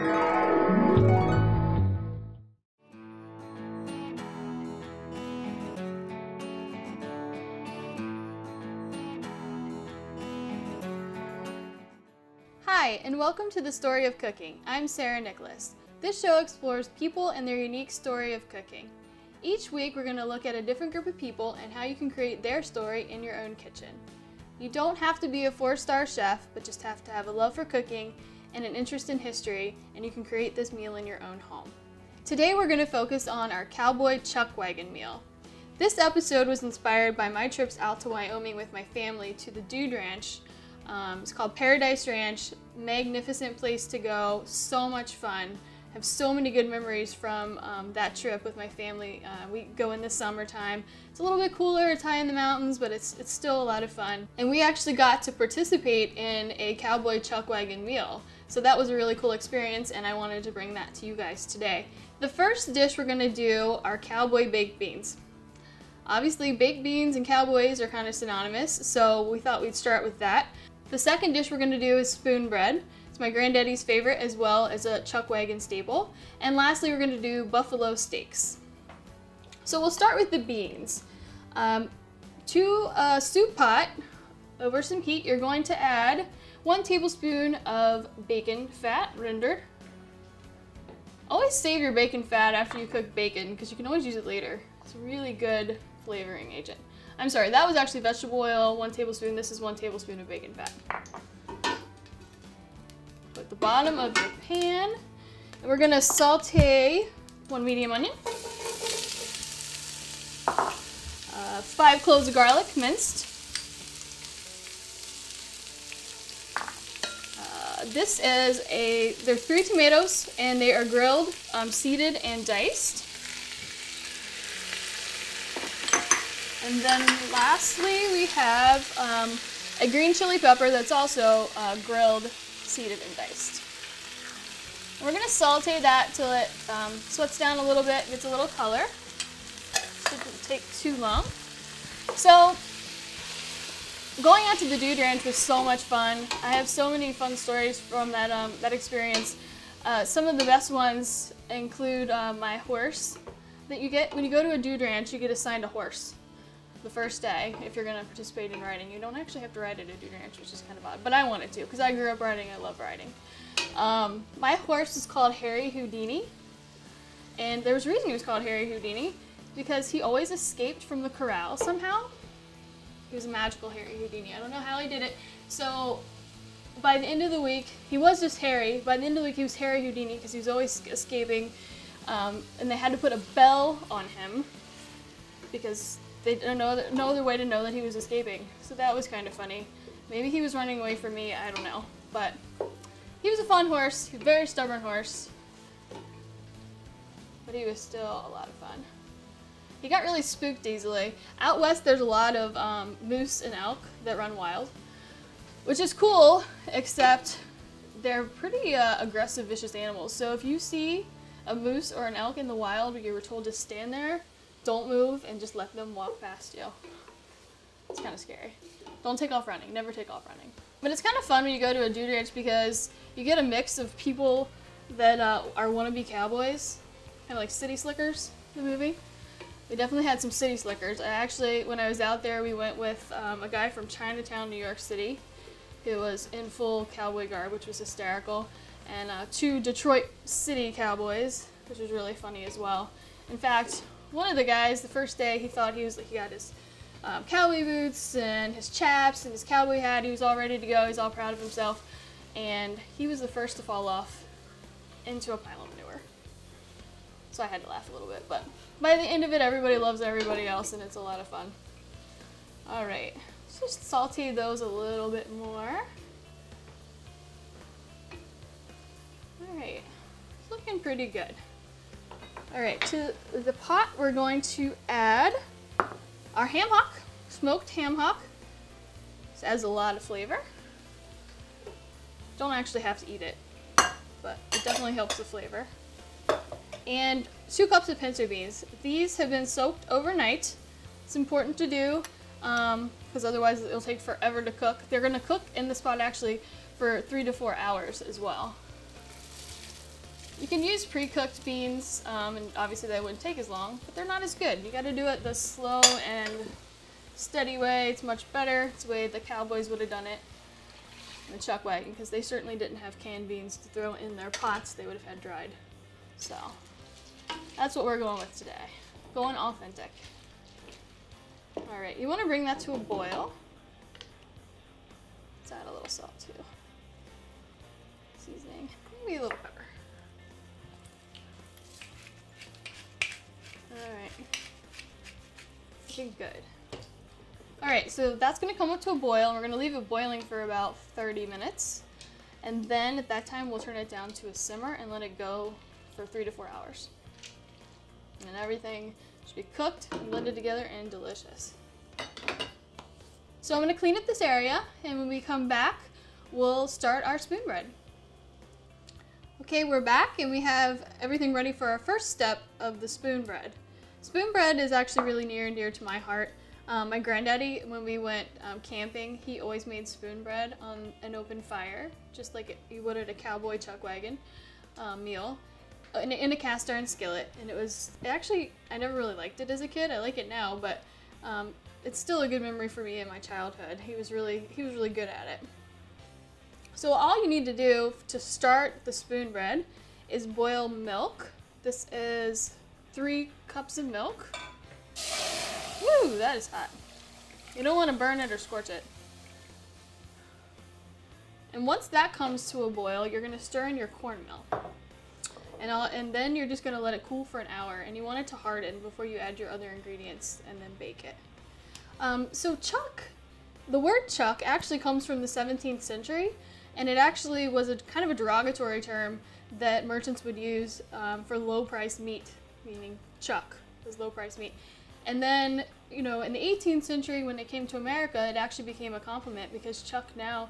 Hi, and welcome to The Story of Cooking. I'm Sarah Nicholas. This show explores people and their unique story of cooking. Each week we're going to look at a different group of people and how you can create their story in your own kitchen. You don't have to be a 4-star chef, but just have to have a love for cooking and an interest in history, and you can create this meal in your own home. Today we're going to focus on our Cowboy Chuckwagon meal. This episode was inspired by my trips out to Wyoming with my family to the Dude Ranch. It's called Paradise Ranch. Magnificent place to go, so much fun. Have so many good memories from that trip with my family. We go in the summertime. It's a little bit cooler, it's high in the mountains, but it's still a lot of fun. And we actually got to participate in a Cowboy Chuckwagon meal. So that was a really cool experience, and I wanted to bring that to you guys today. The first dish we're gonna do are cowboy baked beans. Obviously, baked beans and cowboys are kind of synonymous, so we thought we'd start with that. The second dish we're going to do is spoon bread. It's my granddaddy's favorite as well as a Chuckwagon staple. And lastly, we're going to do buffalo steaks. So we'll start with the beans. To a soup pot, over some heat, you're going to add 1 tablespoon of bacon fat, rendered. Always save your bacon fat after you cook bacon because you can always use it later. It's a really good flavoring agent. I'm sorry, that was actually vegetable oil, 1 tablespoon. This is 1 tablespoon of bacon fat. Put the bottom of your pan, and we're gonna saute 1 medium onion, 5 cloves of garlic, minced. They're 3 tomatoes, and they are grilled, seeded, and diced. And then lastly, we have a green chili pepper that's also grilled, seeded, and diced. And we're going to saute that till it sweats down a little bit, gets a little color. Shouldn't take too long. So, going out to the Dude Ranch was so much fun. I have so many fun stories from that experience. Some of the best ones include my horse that you get. When you go to a Dude Ranch, you get assigned a horse the first day if you're going to participate in riding. You don't actually have to ride at a Dude Ranch, which is kind of odd, but I wanted to because I grew up riding. I love riding. My horse is called Harry Houdini, and there was a reason he was called Harry Houdini, because he always escaped from the corral somehow. He was a magical Harry Houdini. I don't know how he did it. So by the end of the week, he was just Harry. By the end of the week, he was Harry Houdini because he was always escaping, and they had to put a bell on him because they don't know no other way to know that he was escaping. So that was kind of funny. Maybe he was running away from me, I don't know. But he was a fun horse, a very stubborn horse. But he was still a lot of fun. He got really spooked easily. Out west there's a lot of moose and elk that run wild, which is cool, except they're pretty aggressive, vicious animals. So if you see a moose or an elk in the wild where you were told to stand there, don't move and just let them walk past you. It's kind of scary. Don't take off running. Never take off running. But it's kind of fun when you go to a Dude Ranch because you get a mix of people that are wannabe cowboys, kind of like City Slickers, the movie. We definitely had some City Slickers. When I was out there, we went with a guy from Chinatown, New York City, who was in full cowboy garb, which was hysterical, and 2 Detroit City cowboys, which was really funny as well. In fact, one of the guys, the first day, he thought he got his cowboy boots and his chaps and his cowboy hat. He was all ready to go. He's all proud of himself. And he was the first to fall off into a pile of manure. So I had to laugh a little bit. But by the end of it, everybody loves everybody else, and it's a lot of fun. All right. Let's just saute those a little bit more. All right. It's looking pretty good. All right, to the pot, we're going to add our ham hock, smoked ham hock. This adds a lot of flavor. Don't actually have to eat it, but it definitely helps the flavor. And 2 cups of pinto beans. These have been soaked overnight. It's important to do because otherwise it'll take forever to cook. They're going to cook in this pot actually for 3 to 4 hours as well. You can use pre-cooked beans, and obviously they wouldn't take as long, but they're not as good. You gotta do it the slow and steady way. It's much better. It's the way the Cowboys would have done it in the Chuckwagon, because they certainly didn't have canned beans to throw in their pots. They would have had dried. So that's what we're going with today. Going authentic. All right, you wanna bring that to a boil. Let's add a little salt too. Seasoning, maybe a little pepper. All right, looking good. All right, so that's gonna come up to a boil, and we're gonna leave it boiling for about 30 minutes. And then at that time, we'll turn it down to a simmer and let it go for 3 to 4 hours. And then everything should be cooked, blended together, and delicious. So I'm gonna clean up this area, and when we come back, we'll start our spoon bread. Okay, we're back, and we have everything ready for our first step of the spoon bread. Spoon bread is actually really near and dear to my heart. My granddaddy, when we went camping, he always made spoon bread on an open fire, just like you would at a Cowboy Chuckwagon meal, in a cast iron skillet. And I never really liked it as a kid. I like it now, but it's still a good memory for me in my childhood. He was really good at it. So all you need to do to start the spoon bread is boil milk. This is 3 cups of milk. Woo, that is hot. You don't want to burn it or scorch it. And once that comes to a boil, you're going to stir in your cornmeal. And then you're just going to let it cool for an hour, and you want it to harden before you add your other ingredients and then bake it. So chuck, the word chuck actually comes from the 17th century, and it actually was a kind of a derogatory term that merchants would use for low-priced meat, meaning chuck was low-priced meat. And then, you know, in the 18th century, when it came to America, it actually became a compliment, because chuck now,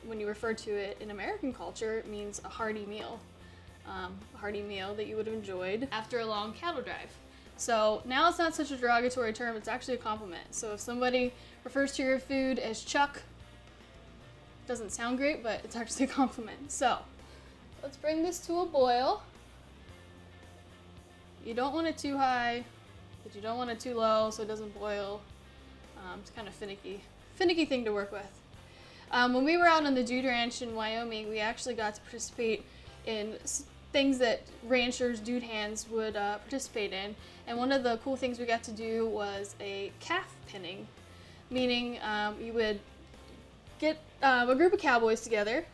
when you refer to it in American culture, it means a hearty meal. A hearty meal that you would have enjoyed after a long cattle drive. So now it's not such a derogatory term, it's actually a compliment. So if somebody refers to your food as chuck, it doesn't sound great, but it's actually a compliment. So let's bring this to a boil. You don't want it too high, but you don't want it too low so it doesn't boil. It's kind of finicky thing to work with. When we were out on the Dude Ranch in Wyoming, we actually got to participate in things that ranchers, dude hands, would participate in. And one of the cool things we got to do was a calf pinning, meaning you would get a group of cowboys together,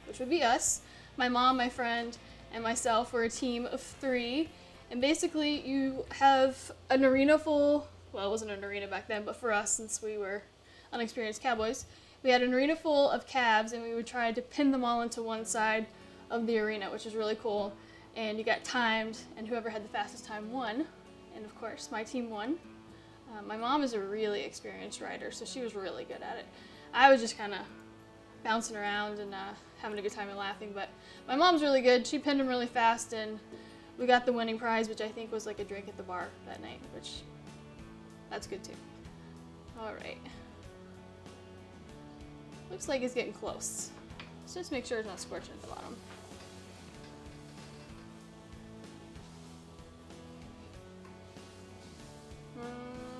which would be us, my mom, my friend, and myself. We're a team of 3. And basically you have an arena full, well, it wasn't an arena back then, but for us, since we were unexperienced cowboys, we had an arena full of calves, and we would try to pin them all into one side of the arena, which is really cool. And you got timed, and whoever had the fastest time won. And of course, my team won. My mom is a really experienced rider, so she was really good at it. I was just kind of bouncing around and having a good time and laughing, but my mom's really good. She pinned them really fast, and we got the winning prize, which I think was like a drink at the bar that night, which, that's good too. All right. Looks like it's getting close. Let's just make sure it's not scorching at the bottom.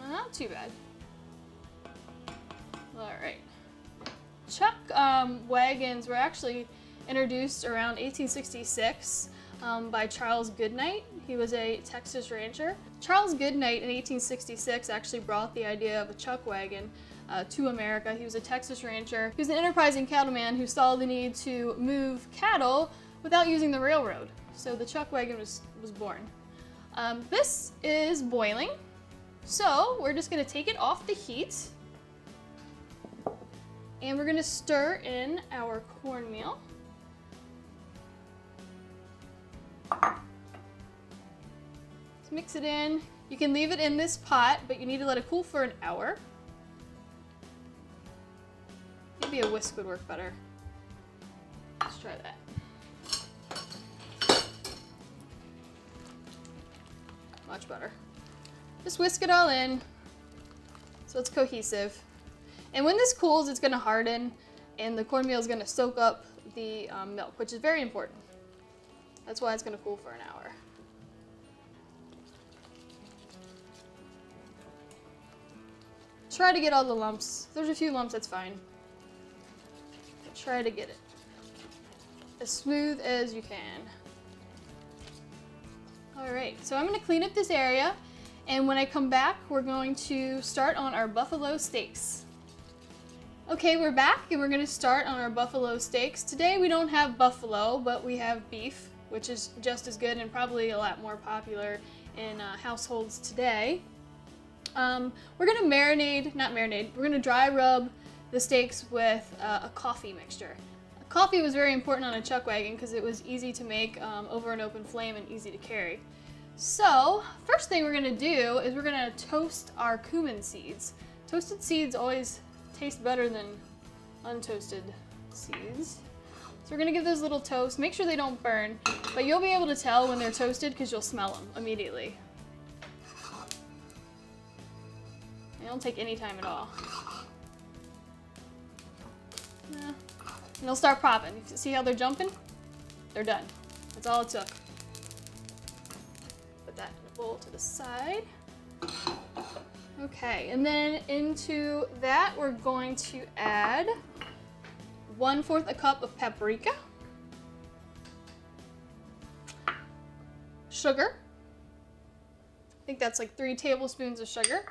Not too bad. All right. Chuck wagons were actually introduced around 1866 by Charles Goodnight. He was a Texas rancher. Charles Goodnight in 1866 actually brought the idea of a chuck wagon to America. He was a Texas rancher. He was an enterprising cattleman who saw the need to move cattle without using the railroad. So the chuck wagon was born. This is boiling. So we're just gonna take it off the heat, and we're gonna stir in our cornmeal. Let's mix it in. You can leave it in this pot, but you need to let it cool for an hour. Maybe a whisk would work better. Let's try that. Much better. Just whisk it all in so it's cohesive. And when this cools, it's going to harden, and the cornmeal is going to soak up the milk, which is very important. That's why it's gonna cool for an hour. Try to get all the lumps. If there's a few lumps, that's fine. But try to get it as smooth as you can. All right, so I'm gonna clean up this area, and when I come back, we're going to start on our buffalo steaks. Okay, we're back, and we're gonna start on our buffalo steaks. Today we don't have buffalo, but we have beef, which is just as good and probably a lot more popular in households today. We're gonna we're gonna dry rub the steaks with a coffee mixture. Coffee was very important on a Chuckwagon because it was easy to make over an open flame and easy to carry. So, first thing we're gonna do is we're gonna toast our cumin seeds. Toasted seeds always taste better than untoasted seeds. So we're gonna give those a little toast. Make sure they don't burn, but you'll be able to tell when they're toasted because you'll smell them immediately. They don't take any time at all. Yeah. And they'll start popping. See how they're jumping? They're done. That's all it took. Put that in a bowl to the side. Okay, and then into that we're going to add 1/4 a cup of paprika, sugar. I think that's like 3 tablespoons of sugar.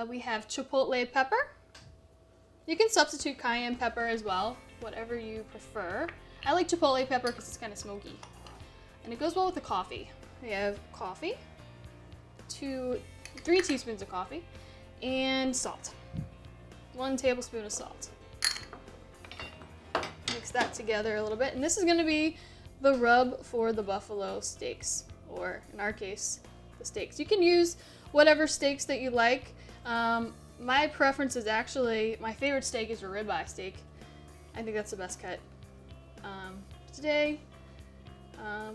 We have chipotle pepper. You can substitute cayenne pepper as well, whatever you prefer. I like chipotle pepper because it's kind of smoky. And it goes well with the coffee. We have coffee, 3 teaspoons of coffee, and salt. 1 tablespoon of salt. Mix that together a little bit. And this is going to be the rub for the buffalo steaks, or in our case, the steaks. You can use whatever steaks that you like. My preference is actually, my favorite steak is a ribeye steak. I think that's the best cut. Today,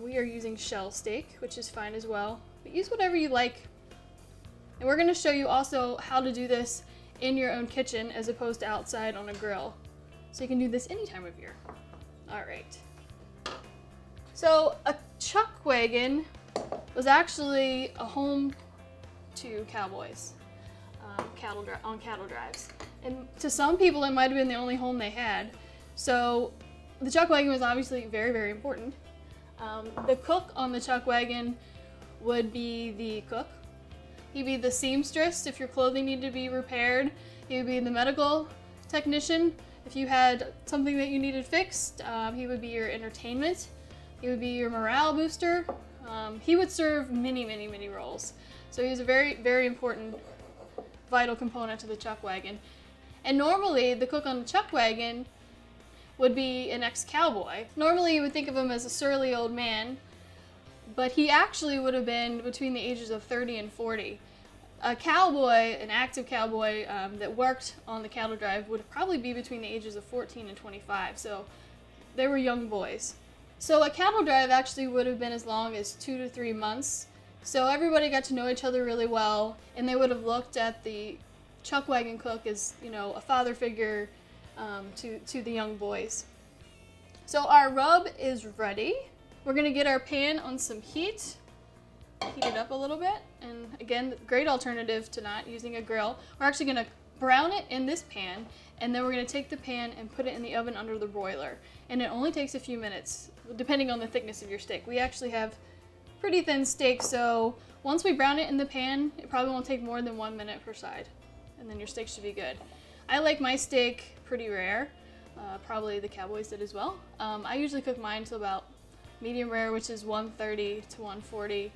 we are using shell steak, which is fine as well. But use whatever you like. And we're going to show you also how to do this in your own kitchen as opposed to outside on a grill. So you can do this any time of year. All right. So a Chuckwagon was actually a home to cowboys on cattle drives. And to some people, it might have been the only home they had. So the Chuckwagon was obviously very, very important. The cook on the Chuckwagon would be the cook. He'd be the seamstress if your clothing needed to be repaired. He would be the medical technician if you had something that you needed fixed. He would be your entertainment. He would be your morale booster. He would serve many, many, many roles. So he was a very, very important, vital component to the Chuckwagon. And normally, the cook on the Chuckwagon would be an ex-cowboy. Normally, you would think of him as a surly old man, but he actually would have been between the ages of 30 and 40. A cowboy, an active cowboy that worked on the cattle drive would probably be between the ages of 14 and 25, so they were young boys. So a cattle drive actually would have been as long as 2 to 3 months. So everybody got to know each other really well, and they would have looked at the Chuckwagon cook as, you know, a father figure to the young boys. So our rub is ready. We're gonna get our pan on some heat, heat it up a little bit, and again, great alternative to not using a grill. We're actually gonna brown it in this pan, and then we're gonna take the pan and put it in the oven under the broiler. And it only takes a few minutes, depending on the thickness of your steak. We actually have pretty thin steak, so once we brown it in the pan, it probably won't take more than 1 minute per side, and then your steak should be good. I like my steak pretty rare. Probably the cowboys did as well. I usually cook mine to about medium rare, which is 130 to 140.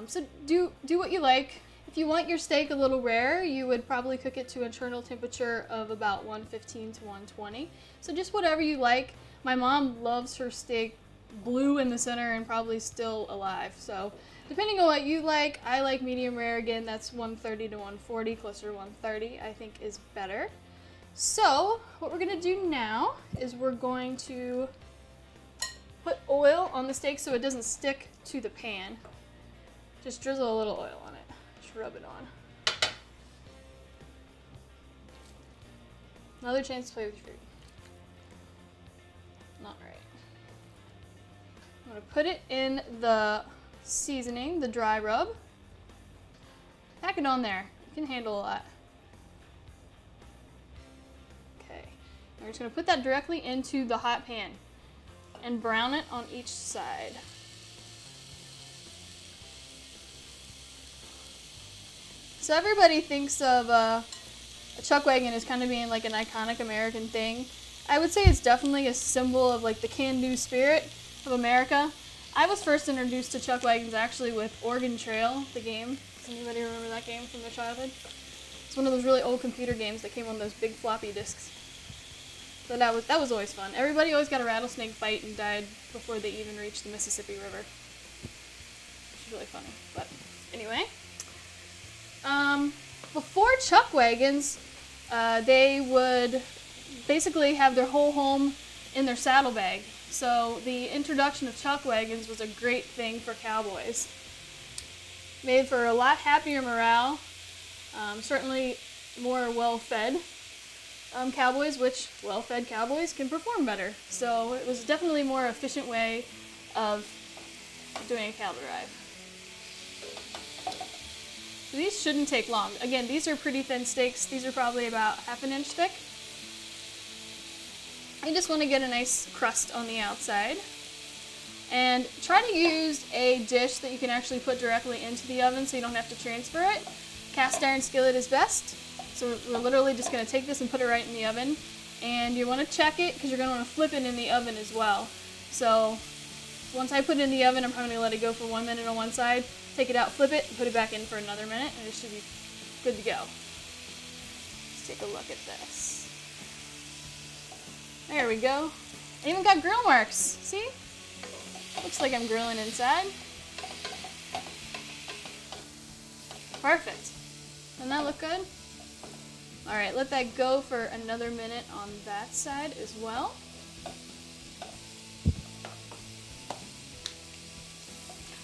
So do what you like. If you want your steak a little rare, you would probably cook it to internal temperature of about 115 to 120. So just whatever you like. My mom loves her steak blue in the center and probably still alive. So depending on what you like, I like medium rare. Again, that's 130 to 140, closer to 130 I think is better. So what we're gonna do now is we're going to put oil on the steak so it doesn't stick to the pan. Just drizzle a little oil on it. Just rub it on. Another chance to play with your food. Not right. I'm gonna put it in the seasoning, the dry rub. Pack it on there. You can handle a lot. Okay, we're just gonna put that directly into the hot pan and brown it on each side. So everybody thinks of a chuckwagon as kind of being like an iconic American thing. I would say it's definitely a symbol of like the can-do spirit of America. I was first introduced to chuckwagons actually with Oregon Trail, the game. Does anybody remember that game from their childhood? It's one of those really old computer games that came on those big floppy disks. So that was always fun. Everybody always got a rattlesnake bite and died before they even reached the Mississippi River. Which is really funny. But anyway. Before chuckwagons, they would basically have their whole home in their saddlebag. So the introduction of chuckwagons was a great thing for cowboys. Made for a lot happier morale, certainly more well-fed cowboys, which well-fed cowboys can perform better. So it was definitely a more efficient way of doing a cattle drive. So these shouldn't take long. Again, these are pretty thin steaks. These are probably about ½ an inch thick. You just want to get a nice crust on the outside. And try to use a dish that you can actually put directly into the oven so you don't have to transfer it. Cast iron skillet is best. So we're literally just going to take this and put it right in the oven. And you want to check it because you're going to want to flip it in the oven as well. So once I put it in the oven, I'm probably going to let it go for 1 minute on one side. Take it out, flip it, and put it back in for another minute, and it should be good to go. Let's take a look at this. There we go. I even got grill marks. See? Looks like I'm grilling inside. Perfect. Doesn't that look good? Alright, let that go for another minute on that side as well.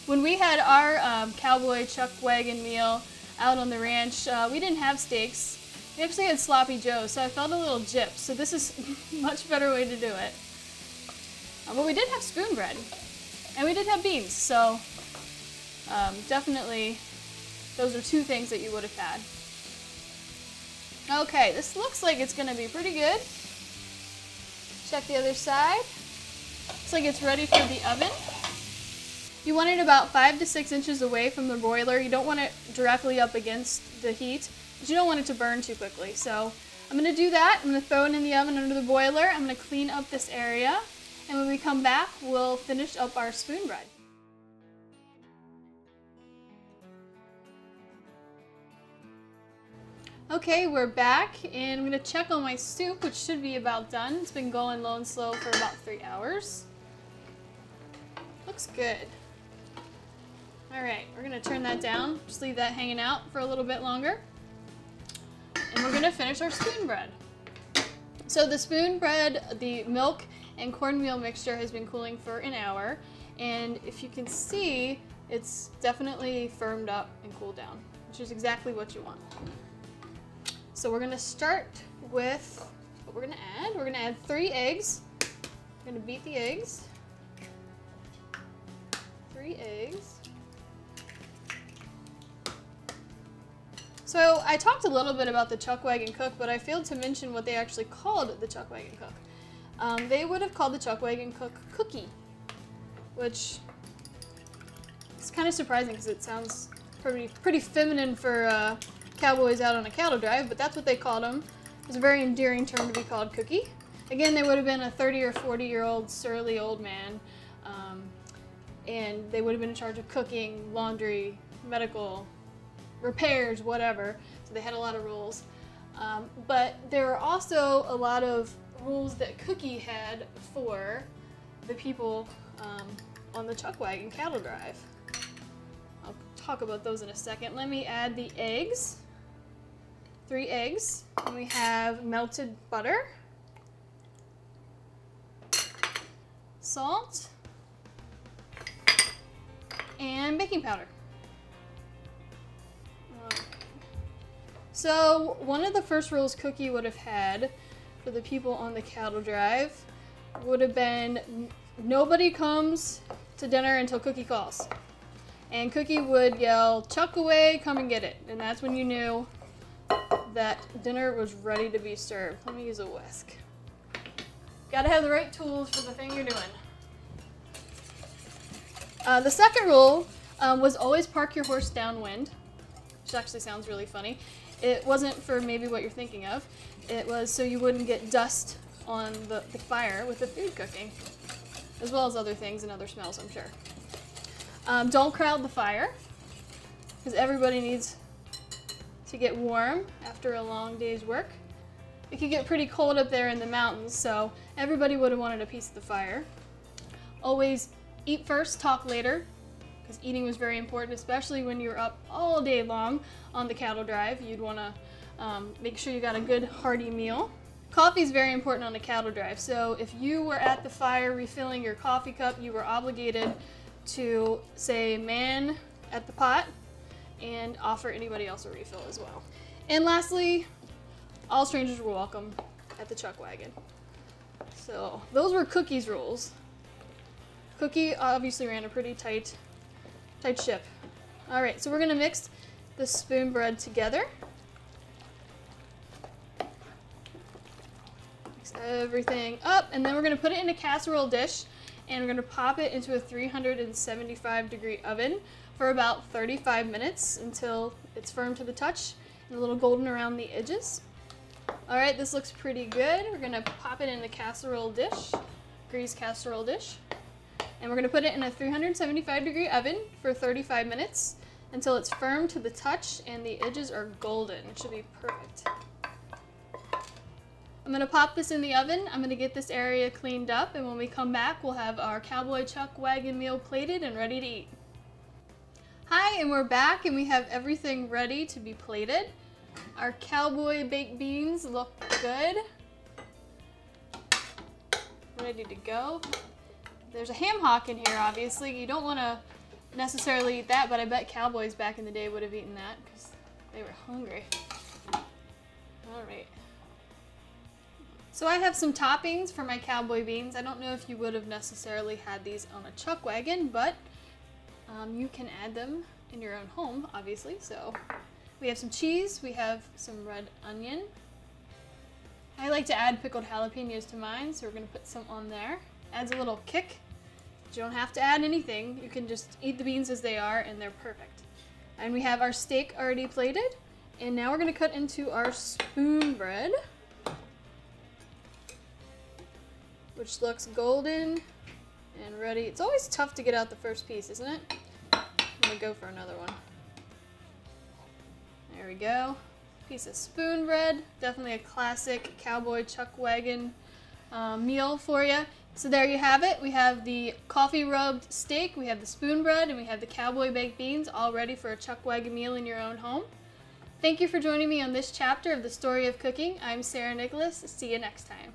When we had our Cowboy Chuckwagon meal out on the ranch, we didn't have steaks. We actually had sloppy joe, so I felt a little gypped. So this is a much better way to do it. But we did have spoon bread, and we did have beans, so definitely those are two things that you would have had. Okay, this looks like it's going to be pretty good. Check the other side. Looks like it's ready for the oven. You want it about 5 to 6 inches away from the broiler. You don't want it directly up against the heat, but you don't want it to burn too quickly. So I'm going to do that. I'm going to throw it in the oven under the boiler. I'm going to clean up this area. And when we come back, we'll finish up our spoon bread. Okay, we're back, and I'm going to check on my soup, which should be about done. It's been going low and slow for about 3 hours. Looks good. Alright, we're going to turn that down. Just leave that hanging out for a little bit longer. And we're going to finish our spoon bread. So the spoon bread, the milk and cornmeal mixture has been cooling for an hour. And if you can see, it's definitely firmed up and cooled down, which is exactly what you want. So we're going to start with what we're going to add. We're going to add 3 eggs. We're going to beat the eggs. 3 eggs. So I talked a little bit about the Chuckwagon Cook, but I failed to mention what they actually called the Chuckwagon Cook. They would have called the Chuckwagon Cook Cookie, which is kind of surprising because it sounds pretty feminine for cowboys out on a cattle drive, but that's what they called them. It was a very endearing term to be called Cookie. Again, they would have been a 30 or 40-year-old surly old man, and they would have been in charge of cooking, laundry, medical, repairs, whatever. So they had a lot of rules. But there were also a lot of rules that Cookie had for the people on the Chuckwagon cattle drive. I'll talk about those in a second. Let me add the eggs. 3 eggs. And we have melted butter, salt, and baking powder. So one of the first rules Cookie would have had for the people on the cattle drive would have been nobody comes to dinner until Cookie calls. And Cookie would yell, "Chuck away, come and get it." And that's when you knew that dinner was ready to be served. Let me use a whisk. Gotta have the right tools for the thing you're doing. The second rule was always park your horse downwind, which actually sounds really funny. It wasn't for maybe what you're thinking of. It was so you wouldn't get dust on the fire with the food cooking, as well as other things and other smells, I'm sure. Don't crowd the fire, because everybody needs to get warm after a long day's work. It could get pretty cold up there in the mountains, so everybody would have wanted a piece of the fire. Always eat first, talk later, because eating was very important, especially when you're up all day long on the cattle drive. You'd want to make sure you got a good hearty meal. Coffee is very important on the cattle drive, so if you were at the fire refilling your coffee cup, you were obligated to say "man" at the pot and offer anybody else a refill as well. And lastly, all strangers were welcome at the Chuckwagon. So those were Cookie's rules. Cookie obviously ran a pretty tight ship. All right, so we're gonna mix the spoon bread together. Mix everything up, and then we're gonna put it in a casserole dish, and we're gonna pop it into a 375-degree oven for about 35 minutes until it's firm to the touch and a little golden around the edges. All right, this looks pretty good. We're gonna pop it in the casserole dish, greased casserole dish. And we're gonna put it in a 375-degree oven for 35 minutes until it's firm to the touch and the edges are golden. It should be perfect. I'm gonna pop this in the oven. I'm gonna get this area cleaned up, and when we come back, we'll have our Cowboy Chuckwagon meal plated and ready to eat. Hi, and we're back, and we have everything ready to be plated. Our cowboy baked beans look good. Ready to go. There's a ham hock in here, obviously. You don't want to necessarily eat that, but I bet cowboys back in the day would have eaten that because they were hungry. All right. So I have some toppings for my cowboy beans. I don't know if you would have necessarily had these on a Chuckwagon, but you can add them in your own home, obviously. So we have some cheese, we have some red onion. I like to add pickled jalapenos to mine, so we're gonna put some on there. Adds a little kick. You don't have to add anything. You can just eat the beans as they are, and they're perfect. And we have our steak already plated, and now we're gonna cut into our spoon bread, which looks golden and ready. It's always tough to get out the first piece, isn't it? I'm gonna go for another one. There we go. Piece of spoon bread. Definitely a classic Cowboy Chuckwagon meal for you. So there you have it. We have the coffee rubbed steak, we have the spoon bread, and we have the cowboy baked beans, all ready for a Chuckwagon meal in your own home. Thank you for joining me on this chapter of the Story of Cooking. I'm Sarah Nicholas. See you next time.